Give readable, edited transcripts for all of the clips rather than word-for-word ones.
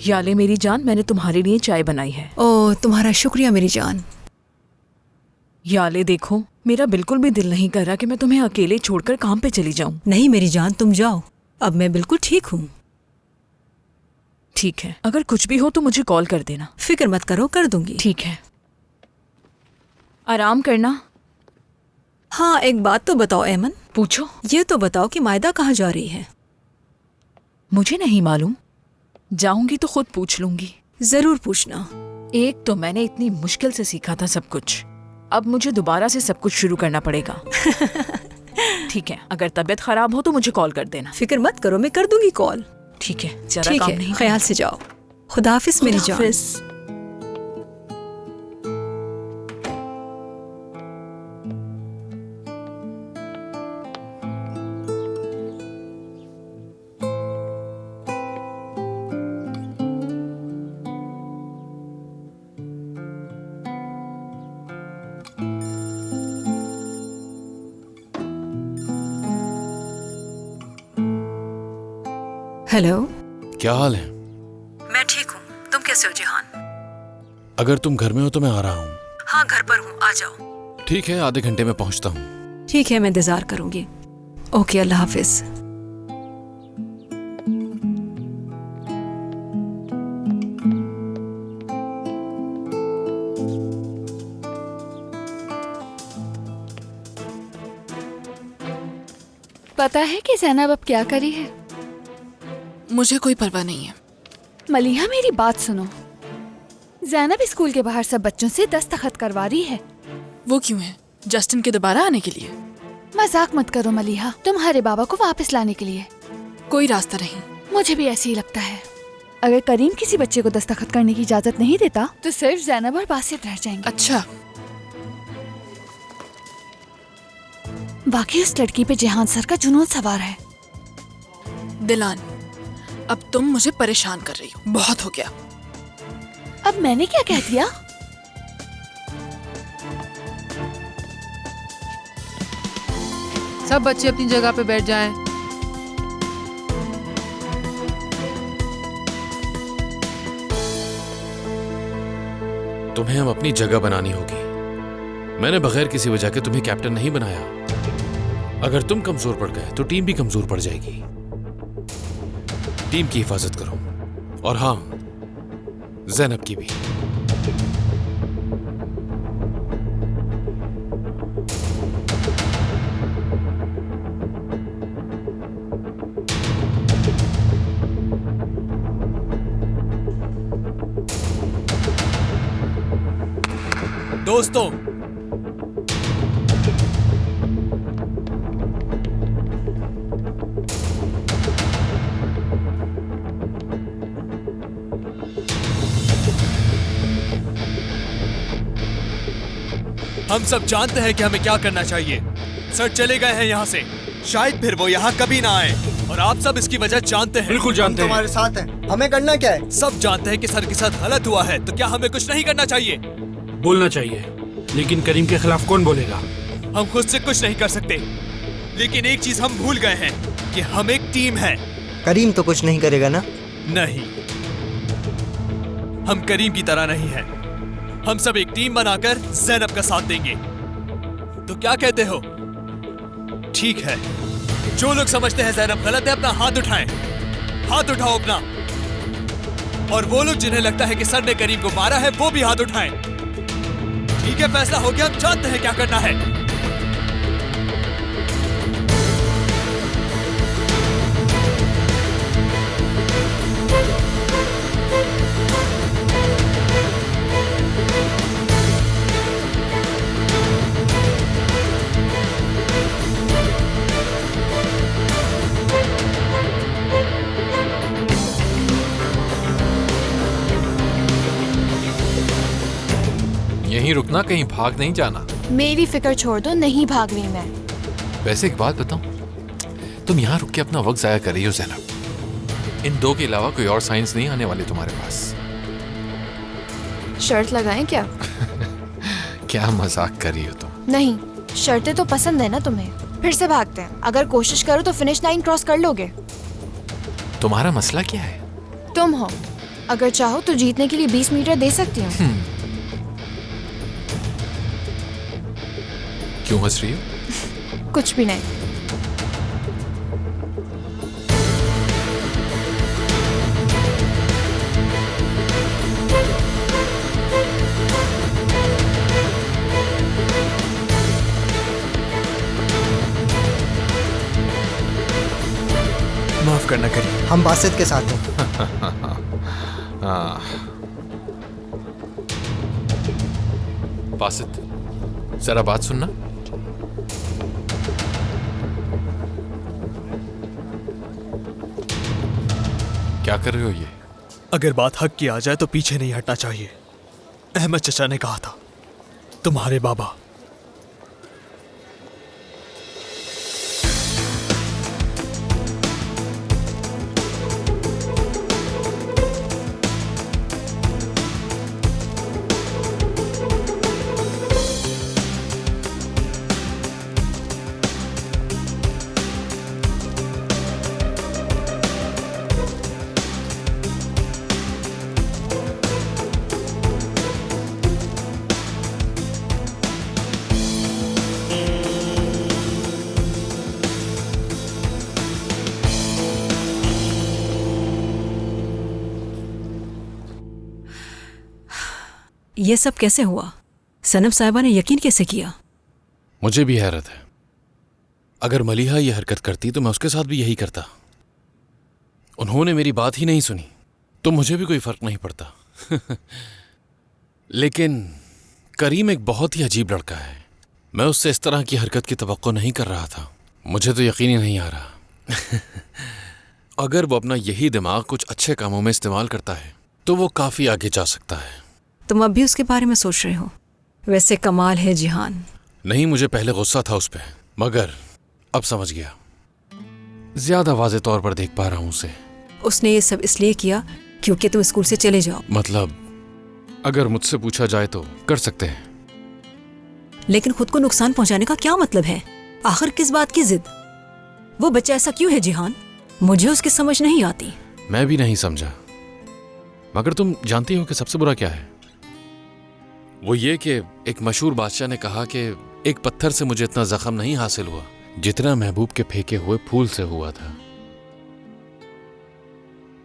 Yale मेरी जान, मैंने तुम्हारे लिए चाय बनाई है। ओह, तुम्हारा शुक्रिया मेरी जान। याले देखो, मेरा बिल्कुल भी दिल नहीं कर रहा कि मैं तुम्हें अकेले छोड़कर काम पे चली जाऊं। नहीं मेरी जान, तुम जाओ, अब मैं बिल्कुल ठीक हूँ। ठीक है, अगर कुछ भी हो तो मुझे कॉल कर देना। फिक्र मत करो, कर दूंगी। ठीक है, आराम करना। हाँ, एक बात तो बताओ ऐमन। पूछो। ये तो बताओ कि मायदा कहाँ जा रही है? मुझे नहीं मालूम, जाऊंगी तो खुद पूछ लूंगी। जरूर पूछना। एक तो मैंने इतनी मुश्किल से सीखा था सब कुछ, अब मुझे दोबारा से सब कुछ शुरू करना पड़ेगा। ठीक है, अगर तबीयत खराब हो तो मुझे कॉल कर देना। फिक्र मत करो, मैं कर दूंगी कॉल। ठीक है, जरा ठीक काम है, नहीं। ख्याल से जाओ। खुदाफिज मेरी जान। खुदाफिज। हेलो। क्या हाल है? मैं ठीक हूँ, तुम कैसे हो जिहान? अगर तुम घर में हो तो मैं आ रहा हूँ। हाँ, घर पर हूँ, आ जाओ। ठीक है, आधे घंटे में पहुँचता हूँ। ठीक है, मैं इंतजार करूंगी। ओके, अल्लाह हाफिज। पता है कि ज़ैनब अब क्या करी है? मुझे कोई परवाह नहीं है। मलिहा, मेरी बात सुनो। ज़ैनब स्कूल के बाहर सब बच्चों से दस्तखत करवा रही है। वो क्यों है? जस्टिन के दोबारा आने के लिए? मजाक मत करो मलिहा, तुम्हारे बाबा को वापस लाने के लिए। कोई रास्ता नहीं। मुझे भी ऐसे ही लगता है। अगर करीम किसी बच्चे को दस्तखत करने की इजाजत नहीं देता तो सिर्फ ज़ैनब और बासित रह जाएंगे। अच्छा, बाकी उस लड़की पे जिहान सर का जुनून सवार है। दिलान, अब तुम मुझे परेशान कर रही हो। बहुत हो गया। अब मैंने क्या कह दिया? सब बच्चे अपनी जगह पे बैठ जाएं। तुम्हें अब अपनी जगह बनानी होगी। मैंने बगैर किसी वजह के तुम्हें कैप्टन नहीं बनाया। अगर तुम कमजोर पड़ गए तो टीम भी कमजोर पड़ जाएगी। टीम की हिफाजत करो, और हाँ, ज़ैनब की भी। दोस्तों, हम सब जानते हैं कि हमें क्या करना चाहिए। सर चले गए हैं यहाँ से, शायद फिर वो यहाँ कभी ना आए, और आप सब इसकी वजह जानते हैं। बिल्कुल जानते हैं। तुम्हारे साथ हैं, हमें करना क्या है? सब जानते हैं कि सर के साथ गलत हुआ है, तो क्या हमें कुछ नहीं करना चाहिए? बोलना चाहिए, लेकिन करीम के खिलाफ कौन बोलेगा? हम खुद से कुछ नहीं कर सकते, लेकिन एक चीज हम भूल गए हैं कि हम एक टीम है। करीम तो कुछ नहीं करेगा ना? नहीं, हम करीम की तरह नहीं हैं। हम सब एक टीम बनाकर ज़ैनब का साथ देंगे। तो क्या कहते हो? ठीक है, जो लोग समझते हैं ज़ैनब गलत है, अपना हाथ उठाएं। हाथ उठाओ अपना। और वो लोग जिन्हें लगता है कि सर ने करीम को मारा है, वो भी हाथ उठाएं। ठीक है, फैसला हो गया, हम जानते हैं क्या करना है। यहीं रुकना, कहीं भाग नहीं जाना। मेरी फिक्र छोड़ दो, नहीं भाग रही मैं। वैसे एक बात बताऊं, तुम यहाँ रुक के अपना वक्त जाया कर रही हो ज़ैनब। इन दो के अलावा कोई और साइंस नहीं आने वाले तुम्हारे पास। शर्त लगाएं क्या? क्या मजाक कर रही हो तुम? नहीं, शर्तें तो पसंद है ना तुम्हें। फिर से भागते हैं। अगर कोशिश करो तो फिनिश लाइन क्रॉस कर लोगे। तुम्हारा मसला क्या है? तुम हो। अगर चाहो तो जीतने के लिए 20 मीटर दे सकती हूँ। क्यों हंस रही हो? कुछ भी नहीं। माफ करना करीम। हम बासित के साथ हैं। बासित, जरा बात सुनना। क्या कर रहे हो ये? अगर बात हक की आ जाए तो पीछे नहीं हटना चाहिए। अहमद चचा ने कहा था, तुम्हारे बाबा। ये सब कैसे हुआ? सनम साहिबा ने यकीन कैसे किया? मुझे भी हैरत है। अगर मलिहा ये हरकत करती तो मैं उसके साथ भी यही करता। उन्होंने मेरी बात ही नहीं सुनी तो मुझे भी कोई फर्क नहीं पड़ता। लेकिन करीम एक बहुत ही अजीब लड़का है। मैं उससे इस तरह की हरकत की तवक्को नहीं कर रहा था। मुझे तो यकीन ही नहीं आ रहा। अगर वो अपना यही दिमाग कुछ अच्छे कामों में इस्तेमाल करता है तो वो काफी आगे जा सकता है। तुम अब भी उसके बारे में सोच रहे हो? वैसे कमाल है जिहान। नहीं, मुझे पहले गुस्सा था उस पे, मगर अब समझ गया। ज्यादा वाज़े तौर पर देख पा रहा हूं उसे। उसने ये सब इसलिए किया क्योंकि तुम स्कूल से चले जाओ। मतलब अगर मुझसे पूछा जाए तो कर सकते हैं। लेकिन खुद को नुकसान पहुंचाने का क्या मतलब है? आखिर किस बात की जिद? वो बच्चा ऐसा क्यों है जिहान? मुझे उसकी समझ नहीं आती। मैं भी नहीं समझा, मगर तुम जानती हो कि सबसे बुरा क्या है? वो ये कि एक मशहूर बादशाह ने कहा कि एक पत्थर से मुझे इतना जख्म नहीं हासिल हुआ जितना महबूब के फेंके हुए फूल से हुआ था।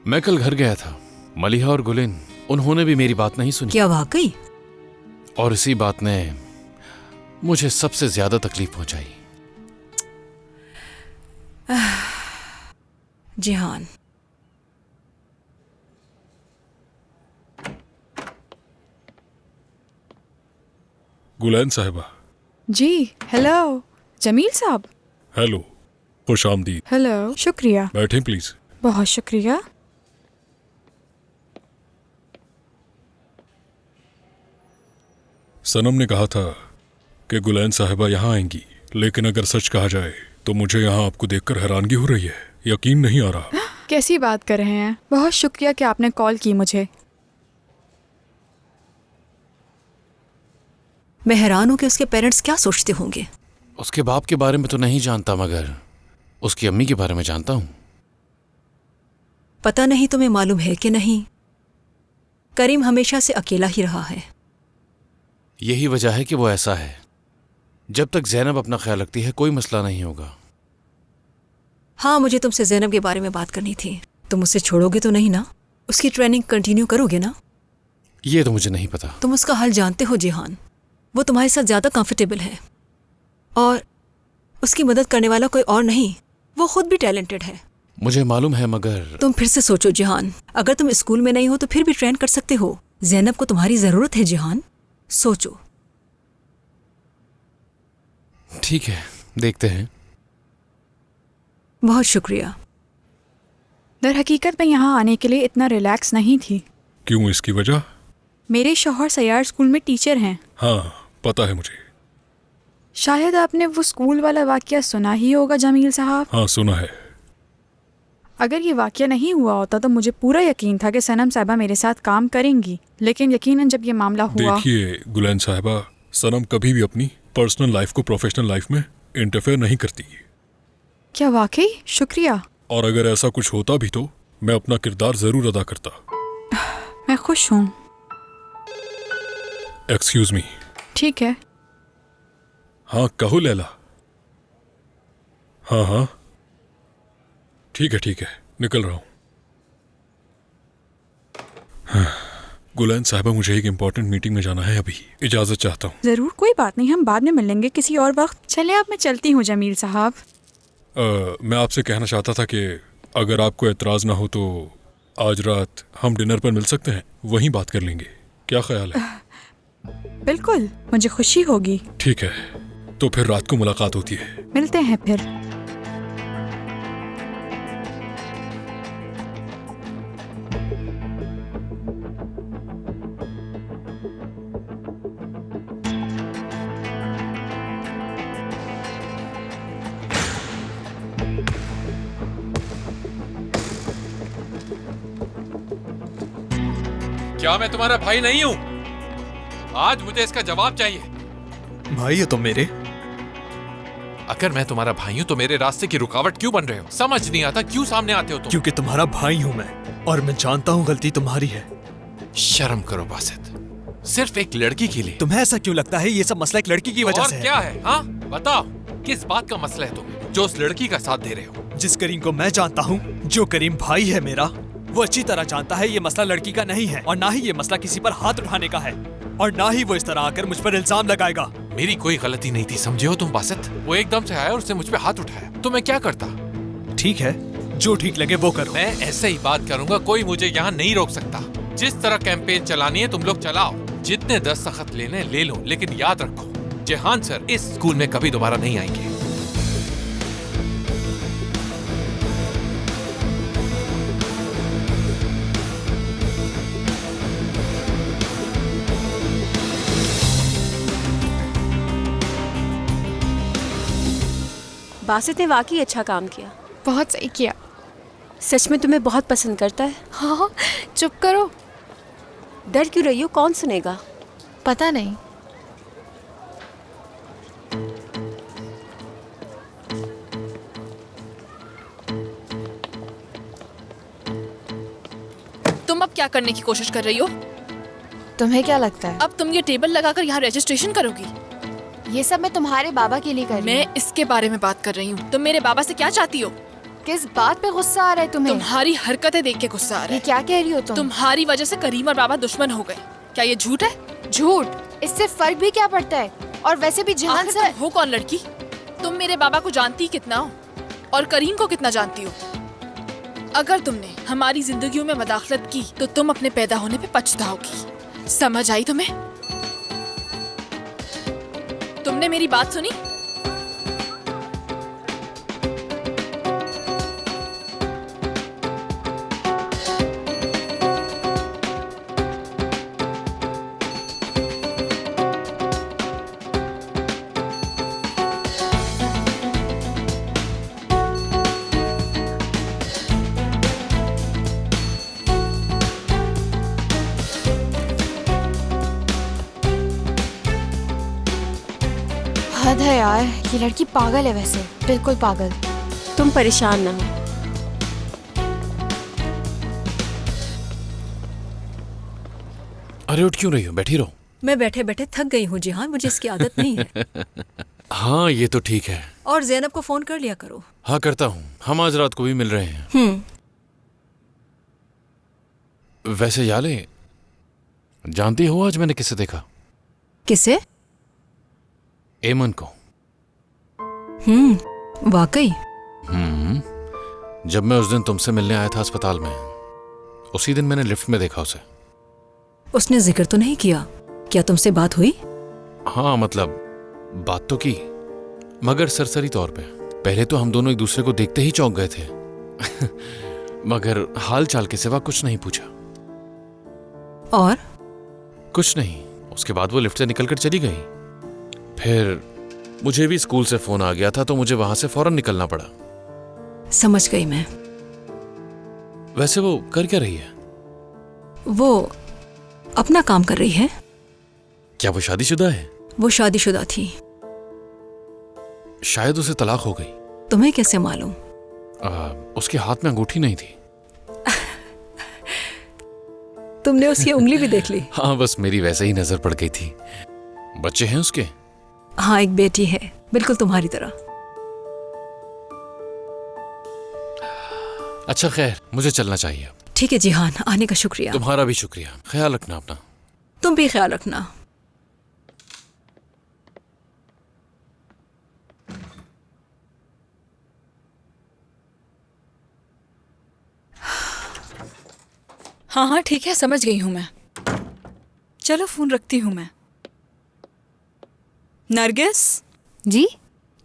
मैं कल घर गया था। मलिहा और गुलिन, उन्होंने भी मेरी बात नहीं सुनी। क्या वाकई? और इसी बात ने मुझे सबसे ज्यादा तकलीफ पहुंचाई। जिहान, गुलैन साहिबा। जी, हेलो जमील साहब। हेलो, खुश आमदीद। हेलो, शुक्रिया। बैठें प्लीज। बहुत शुक्रिया। सनम ने कहा था कि गुलैन साहिबा यहाँ आएंगी, लेकिन अगर सच कहा जाए तो मुझे यहाँ आपको देखकर हैरानगी हो रही है। यकीन नहीं आ रहा। कैसी बात कर रहे हैं? बहुत शुक्रिया कि आपने कॉल की मुझे। मैं हैरान हूं कि उसके पेरेंट्स क्या सोचते होंगे। उसके बाप के बारे में तो नहीं जानता, मगर उसकी अम्मी के बारे में जानता हूं। पता नहीं तुम्हें मालूम है कि नहीं, करीम हमेशा से अकेला ही रहा है। यही वजह है कि वो ऐसा है। जब तक ज़ैनब अपना ख्याल रखती है कोई मसला नहीं होगा। हाँ, मुझे तुमसे ज़ैनब के बारे में बात करनी थी। तुम उसे छोड़ोगे तो नहीं ना? उसकी ट्रेनिंग कंटिन्यू करोगे ना? ये तो मुझे नहीं पता। तुम उसका हाल जानते हो जिहान। वो तुम्हारे साथ ज्यादा कंफर्टेबल है और उसकी मदद करने वाला कोई और नहीं। वो खुद भी टैलेंटेड है। मुझे मालूम है, मगर तुम फिर से सोचो जिहान। अगर तुम स्कूल में नहीं हो तो फिर भी ट्रेन कर सकते हो। ज़ैनब को तुम्हारी जरूरत है जिहान, सोचो। ठीक है, देखते हैं। बहुत शुक्रिया। दर हकीकत मैं यहाँ आने के लिए इतना रिलैक्स नहीं थी। क्यों, इसकी वजह? मेरे शौहर सयार स्कूल में टीचर हैं। हाँ, पता है मुझे। शायद आपने वो स्कूल वाला वाकया सुना ही होगा जमील साहब। हाँ, सुना है। अगर ये वाकया नहीं हुआ होता तो मुझे पूरा यकीन था कि सनम साहिबा मेरे साथ काम करेंगी, लेकिन यकीनन जब ये मामला हुआ। देखिए गुलैन साहिबा, सनम कभी भी अपनी पर्सनल लाइफ को प्रोफेशनल लाइफ में इंटरफेयर नहीं करती। क्या वाकई? शुक्रिया। और अगर ऐसा कुछ होता भी तो मैं अपना किरदार जरूर अदा करता। मैं खुश हूँ। Excuse me. ठीक है। हाँ कहो लैला। हाँ हाँ ठीक है, निकल रहा हूँ। हाँ, गुलैन साहिबा, मुझे एक इम्पोर्टेंट मीटिंग में जाना है, अभी इजाज़त चाहता हूँ। ज़रूर, कोई बात नहीं, हम बाद में मिल लेंगे किसी और वक्त। चले अब मैं चलती हूँ जमील साहब। मैं आपसे कहना चाहता था कि अगर आपको एतराज़ ना हो तो आज रात हम डिनर पर मिल सकते हैं, वहीं बात कर लेंगे, क्या ख्याल है? बिल्कुल, मुझे खुशी होगी। ठीक है, तो फिर रात को मुलाकात होती है। मिलते हैं फिर। क्या मैं तुम्हारा भाई नहीं हूं? आज मुझे इसका जवाब चाहिए। भाई हो तुम मेरे? अगर मैं तुम्हारा भाई हूं तो मेरे रास्ते की रुकावट क्यों बन रहे हो? समझ नहीं आता क्यों सामने आते हो तुम? क्योंकि तुम्हारा भाई हूं मैं, और मैं जानता हूं गलती तुम्हारी है। शर्म करो बासित, सिर्फ एक लड़की के लिए। तुम्हें ऐसा क्यों लगता है ये सब मसला एक लड़की की वजह से है? और क्या है? हाँ बताओ, किस बात का मसला है तुम्हें जो उस लड़की का साथ दे रहे हो? जिस करीम को मैं जानता हूँ, जो करीम भाई है मेरा, वो अच्छी तरह जानता है ये मसला लड़की का नहीं है, और ना ही ये मसला किसी पर हाथ उठाने का है, और ना ही वो इस तरह आकर मुझ पर इल्जाम लगाएगा। मेरी कोई गलती नहीं थी, समझे हो तुम बासित? वो एकदम से आया और उसने मुझ पे हाथ उठाया, तो मैं क्या करता? ठीक है, जो ठीक लगे वो करो। मैं ऐसे ही बात करूंगा, कोई मुझे यहाँ नहीं रोक सकता। जिस तरह कैंपेन चलानी है तुम लोग चलाओ, जितने दस्तखत लेने ले लो, लेकिन याद रखो जेहान सर इस स्कूल में कभी दोबारा नहीं आएंगे। बासित ने वाकई अच्छा काम किया। बहुत सही किया। सच में तुम्हें बहुत पसंद करता है। हाँ, चुप करो। डर क्यों रही हो? कौन सुनेगा? पता नहीं। तुम अब क्या करने की कोशिश कर रही हो? तुम्हें क्या लगता है अब तुम ये टेबल लगाकर यहाँ रजिस्ट्रेशन करोगी? ये सब मैं तुम्हारे बाबा के लिए कर रही हूँ। मैं इसके बारे में बात कर रही हूँ। तुम मेरे बाबा से क्या चाहती हो? किस बात पे गुस्सा आ रहा है तुम्हें? तुम्हारी हरकतें देख के गुस्सा आ रहा है। ये क्या कह रही हो तुम? तुम्हारी वजह से करीम और बाबा दुश्मन हो गए। क्या ये झूठ है? झूठ? इससे फर्क भी क्या पड़ता है? और वैसे भी जहान सर हो कौन लड़की? तुम मेरे बाबा को जानती कितना हो और करीम को कितना जानती हो? अगर तुमने हमारी जिंदगियों में मदाखलत की तो तुम अपने पैदा होने पे पछताओगी। समझ आई तुम्हें? तुमने मेरी बात सुनी? हद है यार, ये लड़की पागल है, वैसे बिल्कुल पागल। तुम परेशान ना हो। अरे उठ क्यों रही हो? बैठी रहो। मैं बैठे बैठे थक गई हूँ जिहान, मुझे इसकी आदत नहीं है। हाँ ये तो ठीक है। और ज़ैनब को फोन कर लिया करो। हाँ करता हूँ, हम आज रात को भी मिल रहे हैं। वैसे याले, जानती हो आज मैंने किसे देखा? किसे? एमन को। वाकई? जब मैं उस दिन तुमसे मिलने आया था अस्पताल में, उसी दिन मैंने लिफ्ट में देखा उसे। उसने जिक्र तो नहीं किया? क्या तुमसे बात हुई? हाँ मतलब बात तो की, मगर सरसरी तौर पे। पहले तो हम दोनों एक दूसरे को देखते ही चौंक गए थे। मगर हाल चाल के सिवा कुछ नहीं पूछा। और? कुछ नहीं। उसके बाद वो लिफ्ट से निकलकर चली गई। फिर मुझे भी स्कूल से फोन आ गया था तो मुझे वहां से फौरन निकलना पड़ा। समझ गई मैं। वैसे वो कर क्या रही है? वो अपना काम कर रही है। क्या वो शादीशुदा है? वो शादीशुदा थी। शायद उसे तलाक हो गई। तुम्हें कैसे मालूम? उसके हाथ में अंगूठी नहीं थी। तुमने उसकी उंगली भी देख ली? हाँ, बस मेरी वैसे ही नजर पड़ गई थी। बच्चे हैं उसके? हाँ, एक बेटी है, बिल्कुल तुम्हारी तरह। अच्छा खैर, मुझे चलना चाहिए। ठीक है जिहान, आने का शुक्रिया। तुम्हारा भी शुक्रिया। ख्याल रखना अपना। तुम भी ख्याल रखना। हाँ हाँ ठीक है, समझ गई हूँ मैं। चलो फोन रखती हूँ मैं। नरगिस जी,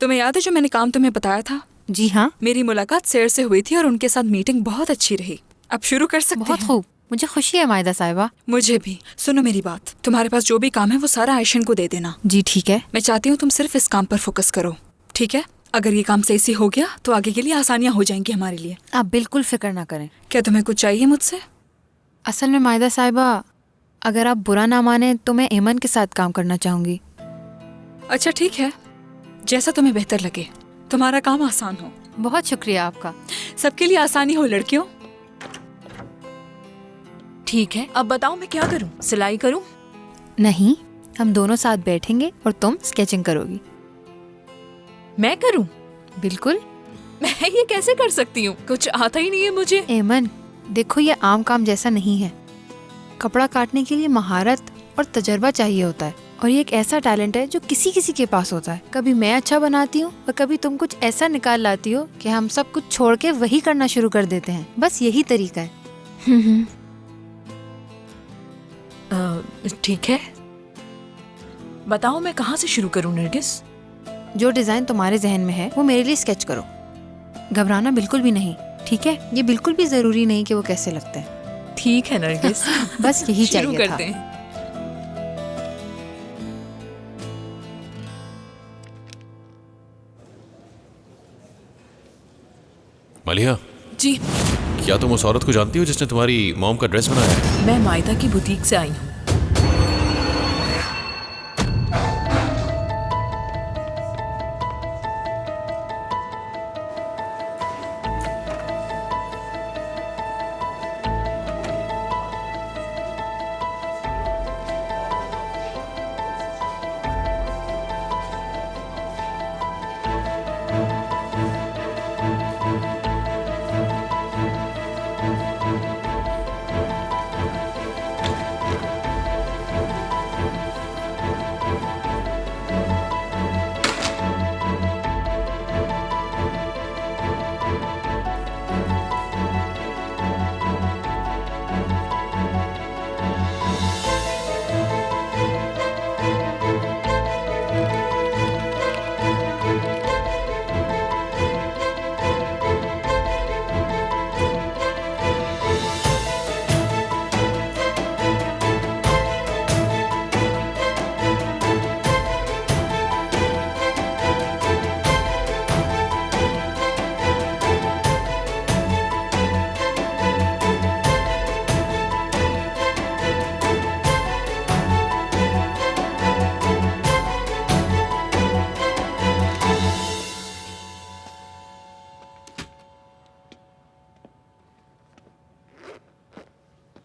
तुम्हें याद है जो मैंने काम तुम्हें बताया था? जी हाँ, मेरी मुलाकात सैर से हुई थी और उनके साथ मीटिंग बहुत अच्छी रही। अब शुरू कर सकते बहुत हैं? खूब, मुझे खुशी है मायदा साहिबा। मुझे भी। सुनो मेरी बात, तुम्हारे पास जो भी काम है वो सारा आयशन को दे देना। जी ठीक है। मैं चाहती हूँ तुम सिर्फ इस काम पर फोकस करो, ठीक है? अगर ये काम सही से हो गया तो आगे के लिए आसानियाँ हो जाएंगी हमारे लिए। आप बिल्कुल फिक्र ना करें। क्या तुम्हें कुछ चाहिए मुझसे? असल में मायदा साहिबा, अगर आप बुरा ना माने तो मैं एमन के साथ काम करना चाहूंगी। अच्छा ठीक है, जैसा तुम्हें बेहतर लगे। तुम्हारा काम आसान हो। बहुत शुक्रिया आपका। सबके लिए आसानी हो लड़कियों। ठीक है, अब बताओ मैं क्या करूं? सिलाई करूं? नहीं, हम दोनों साथ बैठेंगे और तुम स्केचिंग करोगी। मैं करूं? बिल्कुल। मैं ये कैसे कर सकती हूँ? कुछ आता ही नहीं है मुझे। एमन देखो, ये आम काम जैसा नहीं है। कपड़ा काटने के लिए महारत और तजर्बा चाहिए होता है, और ये एक ऐसा टैलेंट है जो किसी किसी के पास होता है। कभी मैं अच्छा बनाती हूँ और कभी तुम कुछ ऐसा निकाल लाती हो कि हम सब कुछ छोड़ के वही करना शुरू कर देते हैं। बस यही तरीका है। ठीक है, बताओ मैं कहाँ से शुरू करूँ नरगिस? जो डिजाइन तुम्हारे जहन में है वो मेरे लिए स्केच करो। घबराना बिल्कुल भी नहीं, ठीक है? ये बिल्कुल भी जरूरी नहीं कि वो कैसे लगते हैं। ठीक है नरगिस। बस यही शुरू चाहिए करते था। हैं। मलिहा, जी, क्या तुम उस औरत को जानती हो जिसने तुम्हारी मॉम का ड्रेस बनाया है? मैं मायदा की बुटीक से आई हूँ।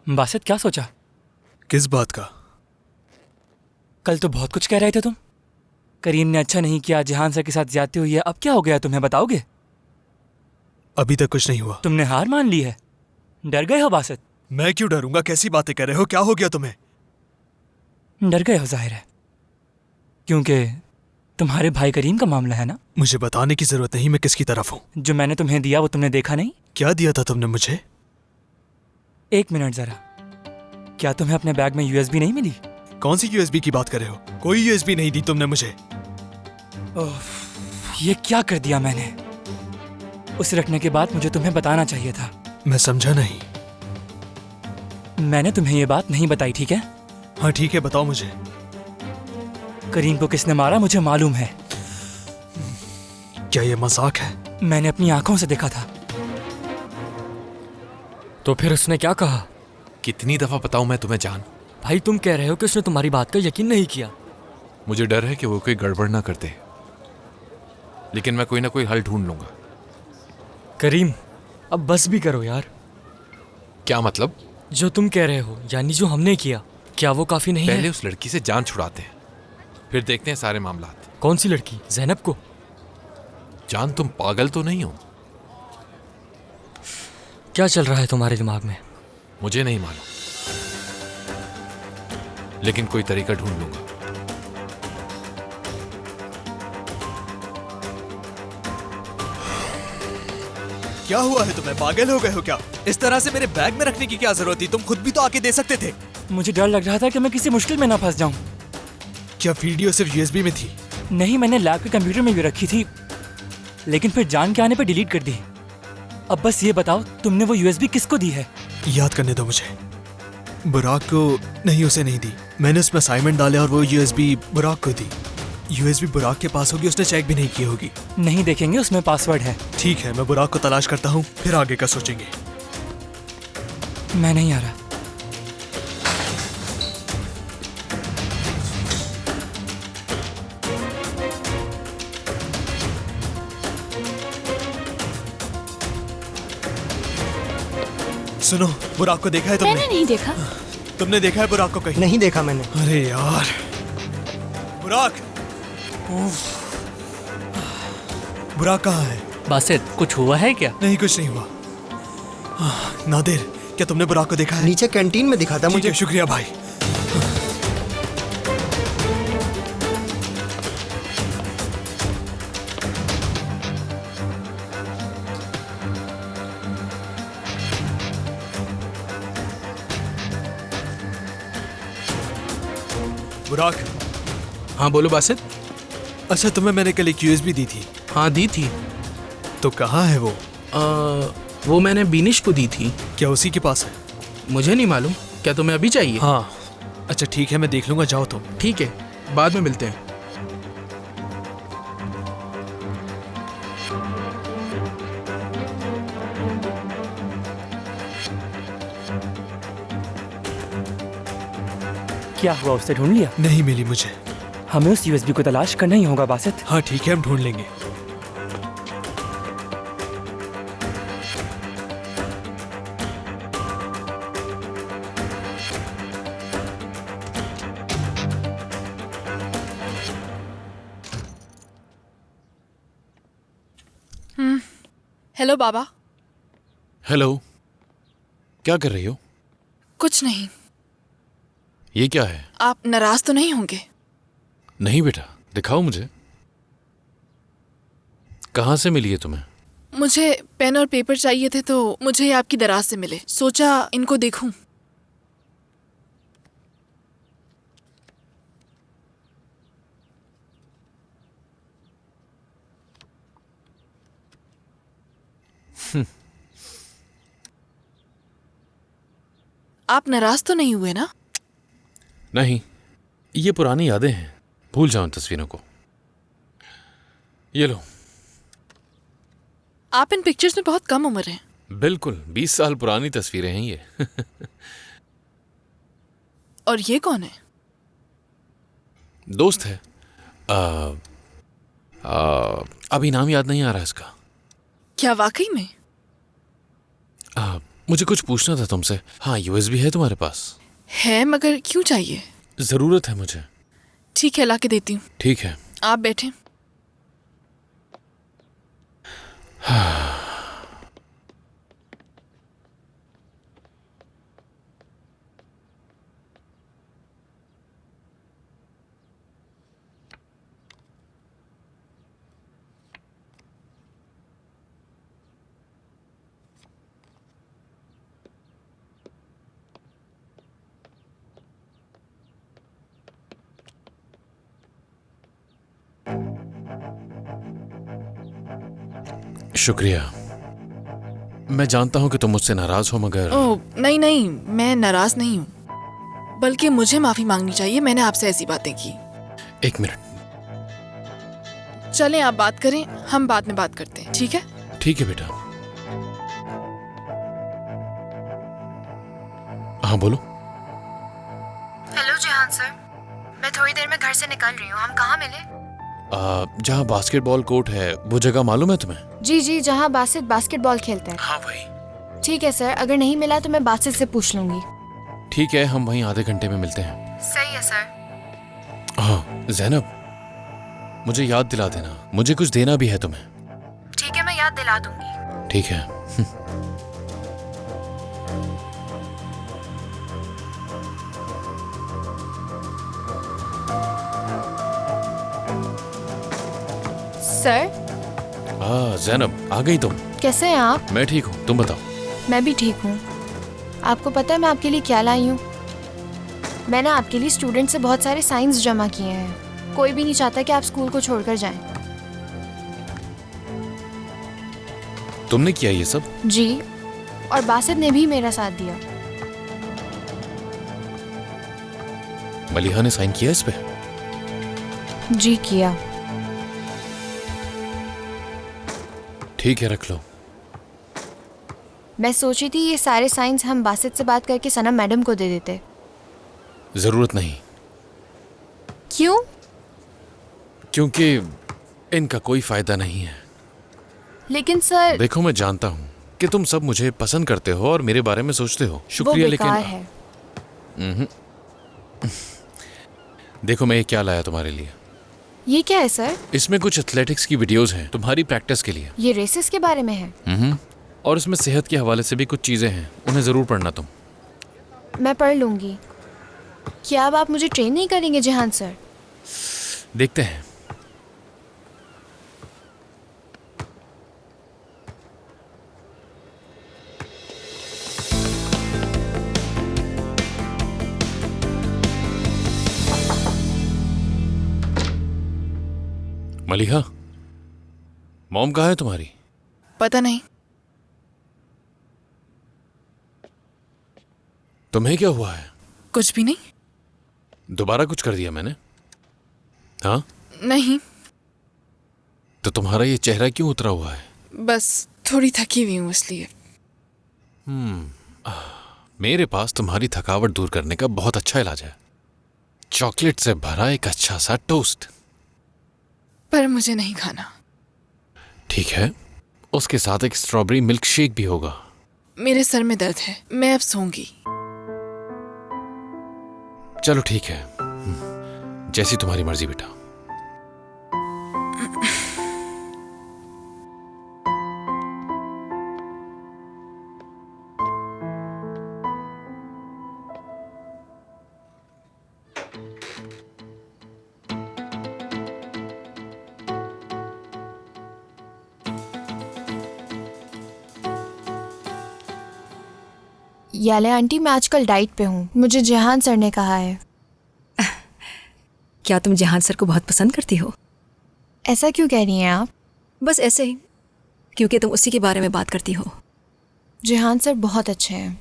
बासित, क्या सोचा? किस बात का? कल तो बहुत कुछ कह रहे थे तुम। करीम ने अच्छा नहीं किया, जहान सर के साथ ज्यादती हुई है। अब क्या हो गया, तुम्हें बताओगे? अभी तक कुछ नहीं हुआ। तुमने हार मान ली है? डर गए हो बासित? मैं क्यों डरूंगा? कैसी बातें कर रहे हो? क्या हो गया तुम्हें? डर गए हो जाहिर है, क्योंकि तुम्हारे भाई करीम का मामला है ना। मुझे बताने की जरूरत नहीं, मैं किसकी तरफ हूँ। जो मैंने तुम्हें दिया वो तुमने देखा नहीं? क्या दिया था तुमने मुझे? एक मिनट जरा, क्या तुम्हें अपने बैग में यूएसबी नहीं मिली? कौन सी यूएसबी की बात कर रहे हो? कोई यूएसबी नहीं दी तुमने मुझे। ये क्या कर दिया मैंने? उसे रखने के बाद मुझे तुम्हें बताना चाहिए था। मैं समझा नहीं। मैंने तुम्हें ये बात नहीं बताई, ठीक है? हाँ ठीक है, बताओ मुझे। करीम को किसने मारा मुझे मालूम है। क्या ये मजाक है? मैंने अपनी आंखों से देखा था। तो फिर उसने क्या कहा? कितनी दफा बताऊं मैं तुम्हें जान? भाई तुम कह रहे हो कि उसने तुम्हारी बात का यकीन नहीं किया। मुझे डर है कि वो कोई गड़बड़ ना करते, लेकिन मैं कोई ना कोई हल ढूंढ लूंगा। करीम, अब बस भी करो यार। क्या मतलब? जो तुम कह रहे हो यानी जो हमने किया, क्या वो काफी नहीं पहले है? उस लड़की से जान छुड़ाते हैं, फिर देखते हैं सारे मामलात। कौन सी लड़की? जैनब को? जान, तुम पागल तो नहीं हो? क्या चल रहा है तुम्हारे दिमाग में? मुझे नहीं मालूम, लेकिन कोई तरीका ढूंढ लूंगा। क्या हुआ है तुम्हें? पागल हो गए हो क्या? इस तरह से मेरे बैग में रखने की क्या जरूरत थी? तुम खुद भी तो आके दे सकते थे। मुझे डर लग रहा था कि मैं किसी मुश्किल में ना फंस जाऊं। क्या वीडियो सिर्फ यूएसबी में थी? नहीं, मैंने लैब के कंप्यूटर में भी रखी थी, लेकिन फिर जान के आने पे डिलीट कर दी। अब बस ये बताओ, तुमने वो यूएसबी किसको दी है? याद करने दो मुझे। बुराक को नहीं, उसे नहीं दी। मैंने उसमें असाइनमेंट डाले और वो यूएसबी बुराक को दी। यूएसबी बुराक के पास होगी, उसने चेक भी नहीं की होगी। नहीं देखेंगे, उसमें पासवर्ड है। ठीक है, मैं बुराक को तलाश करता हूँ, फिर आगे का सोचेंगे। मैं नहीं आ रहा। सुनो, बुराक को देखा है तुमने? मैंने नहीं देखा। तुमने देखा है बुराक को कहीं? नहीं देखा मैंने। अरे यार, बुराक! बुराक कहाँ है? बासित, कुछ हुआ है क्या? नहीं, कुछ नहीं हुआ। नादिर, क्या तुमने बुराक को देखा है? नीचे कैंटीन में दिखा था मुझे। शुक्रिया भाई। बुराक। हाँ बोलो बासित। अच्छा, तुम्हें मैंने कल एक यूएसबी दी थी। हाँ दी थी। तो कहाँ है वो? वो मैंने बीनिश को दी थी। क्या उसी के पास है? मुझे नहीं मालूम। क्या तुम्हें अभी चाहिए? हाँ। अच्छा ठीक है, मैं देख लूंगा, जाओ तुम। ठीक है, बाद में मिलते हैं। क्या हुआ, उससे ढूंढ लिया? नहीं मिली मुझे। हमें उस यूएसबी को तलाश करना ही होगा बासित। हाँ ठीक है, हम ढूंढ लेंगे। हेलो बाबा। हेलो, क्या कर रही हो? कुछ नहीं। ये क्या है? आप नाराज तो नहीं होंगे? नहीं बेटा, दिखाओ मुझे। कहाँ से मिली है तुम्हें? मुझे पेन और पेपर चाहिए थे तो मुझे ये आपकी दराज से मिले। सोचा इनको देखूं। आप नाराज तो नहीं हुए ना? नहीं, ये पुरानी यादें हैं, भूल जाओ इन तस्वीरों को। ये लो। आप इन पिक्चर्स में बहुत कम उम्र हैं। बिल्कुल, 20 साल पुरानी तस्वीरें हैं ये। और ये कौन है? दोस्त है। अभी नाम याद नहीं आ रहा इसका। क्या वाकई में? मुझे कुछ पूछना था तुमसे। हाँ, यूएसबी है तुम्हारे पास? है, मगर क्यों चाहिए? जरूरत है मुझे। ठीक है, ला के देती हूँ। ठीक है, आप बैठें। शुक्रिया। मैं जानता हूं कि तुम मुझसे नाराज हो, मगर ओह नहीं नहीं, मैं नाराज नहीं हूँ, बल्कि मुझे माफी मांगनी चाहिए। मैंने आपसे ऐसी बातें की। एक मिनट। चलें, आप बात करें, हम बाद में बात करते हैं। ठीक है? ठीक है बेटा। हाँ बोलो। हेलो जिहान सर, मैं थोड़ी देर में घर से निकल रही हूँ। हम कहाँ मिले? जहाँ बास्केटबॉल कोर्ट है वो जगह मालूम है तुम्हें? जी जी, जहाँ बासित बास्केटबॉल खेलता है। हाँ वही। ठीक है सर, अगर नहीं मिला तो मैं बासित से पूछ लूंगी। ठीक है, हम वहीं आधे घंटे में मिलते हैं। सही है सर। हाँ जैनब, मुझे याद दिला देना, मुझे कुछ देना भी है तुम्हें। ठीक है, मैं याद दिला दूंगी। ठीक है। सर। जैनब आ गई तुम? कैसे हैं आप? मैं ठीक हूँ, तुम बताओ। मैं भी ठीक हूँ। आपको पता है मैं आपके लिए क्या लाई हूँ? मैंने आपके लिए स्टूडेंट से बहुत सारे साइंस जमा किए हैं। कोई भी नहीं चाहता कि आप स्कूल को छोड़कर जाएं। तुमने किया ये सब? जी, और बासित ने भी मेरा साथ दिया। मलिहा ने साइन किया इस पे? जी किया। ठीक है, रख लो। मैं सोची थी ये सारे साइंस हम बासित से बात करके सनम मैडम को दे देते। जरूरत नहीं। क्यों? क्योंकि इनका कोई फायदा नहीं है। लेकिन सर। देखो, मैं जानता हूँ कि तुम सब मुझे पसंद करते हो और मेरे बारे में सोचते हो। शुक्रिया, वो बेकार लेकिन है। देखो मैं ये क्या लाया तुम्हारे लिए। ये क्या है सर? इसमें कुछ एथलेटिक्स की वीडियोस हैं तुम्हारी प्रैक्टिस के लिए। ये रेसेस के बारे में है? और इसमें सेहत के हवाले से भी कुछ चीजें हैं, उन्हें जरूर पढ़ना तुम। मैं पढ़ लूंगी। क्या अब आप मुझे ट्रेन नहीं करेंगे जिहान सर? देखते हैं। मलिहा, मॉम कहाँ है तुम्हारी? पता नहीं। तुम्हें क्या हुआ है? कुछ भी नहीं। दोबारा कुछ कर दिया मैंने? हाँ? नहीं। तो तुम्हारा ये चेहरा क्यों उतरा हुआ है? बस थोड़ी थकी हुई हूँ इसलिए। मेरे पास तुम्हारी थकावट दूर करने का बहुत अच्छा इलाज है। चॉकलेट से भरा एक अच्छा सा टोस्ट। पर मुझे नहीं खाना। ठीक है, उसके साथ एक स्ट्रॉबेरी मिल्क शेक भी होगा। मेरे सर में दर्द है, मैं अब सोऊंगी। चलो ठीक है, जैसी तुम्हारी मर्जी बेटा। याले आंटी, मैं आजकल डाइट पे हूँ। मुझे जिहान सर ने कहा है। क्या तुम जिहान सर को बहुत पसंद करती हो? ऐसा क्यों कह रही हैं आप? बस ऐसे ही, क्योंकि तुम उसी के बारे में बात करती हो। जिहान सर बहुत अच्छे हैं।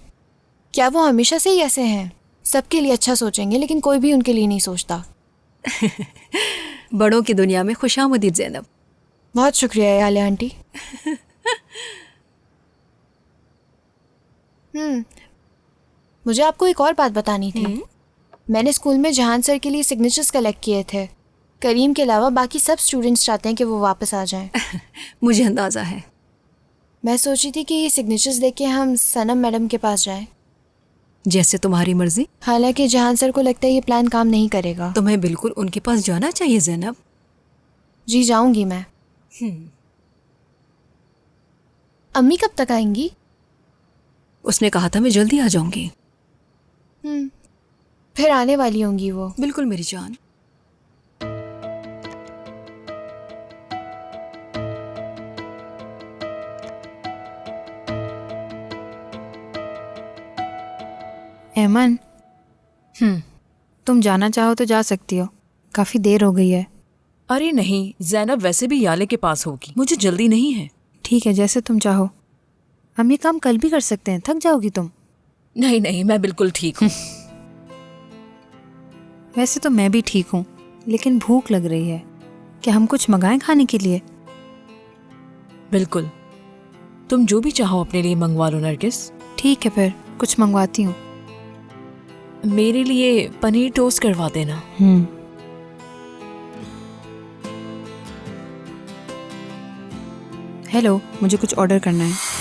क्या वो हमेशा से ही ऐसे हैं? सबके लिए अच्छा सोचेंगे लेकिन कोई भी उनके लिए नहीं सोचता। बड़ों की दुनिया में खुशामदीद ज़ैनब। बहुत शुक्रिया याले आंटी। मुझे आपको एक और बात बतानी थी। मैंने स्कूल में जहान सर के लिए सिग्नेचर्स कलेक्ट किए थे। करीम के अलावा बाकी सब स्टूडेंट्स चाहते हैं कि वो वापस आ जाएं। मुझे अंदाज़ा है। मैं सोची थी कि ये सिग्नेचर्स लेके हम सनम मैडम के पास जाएं। जैसे तुम्हारी मर्जी। हालांकि जहान सर को लगता है ये प्लान काम नहीं करेगा। तुम्हें बिल्कुल उनके पास जाना चाहिए ज़ैनब। जी जाऊंगी मैं। अम्मी कब तक आएंगी? उसने कहा था मैं जल्दी आ जाऊंगी। फिर आने वाली होंगी वो। बिल्कुल मेरी जान। एमन, तुम जाना चाहो तो जा सकती हो, काफी देर हो गई है। अरे नहीं, ज़ैनब वैसे भी याले के पास होगी, मुझे जल्दी नहीं है। ठीक है, जैसे तुम चाहो। हम ये काम कल भी कर सकते हैं, थक जाओगी तुम। नहीं नहीं, मैं बिल्कुल ठीक हूँ। वैसे तो मैं भी ठीक हूँ, लेकिन भूख लग रही है। क्या हम कुछ मंगाएं खाने के लिए? बिल्कुल, तुम जो भी चाहो अपने लिए मंगवा लो नरगिस। ठीक है, फिर कुछ मंगवाती हूँ। मेरे लिए पनीर टोस्ट करवा देना। हेलो, मुझे कुछ ऑर्डर करना है।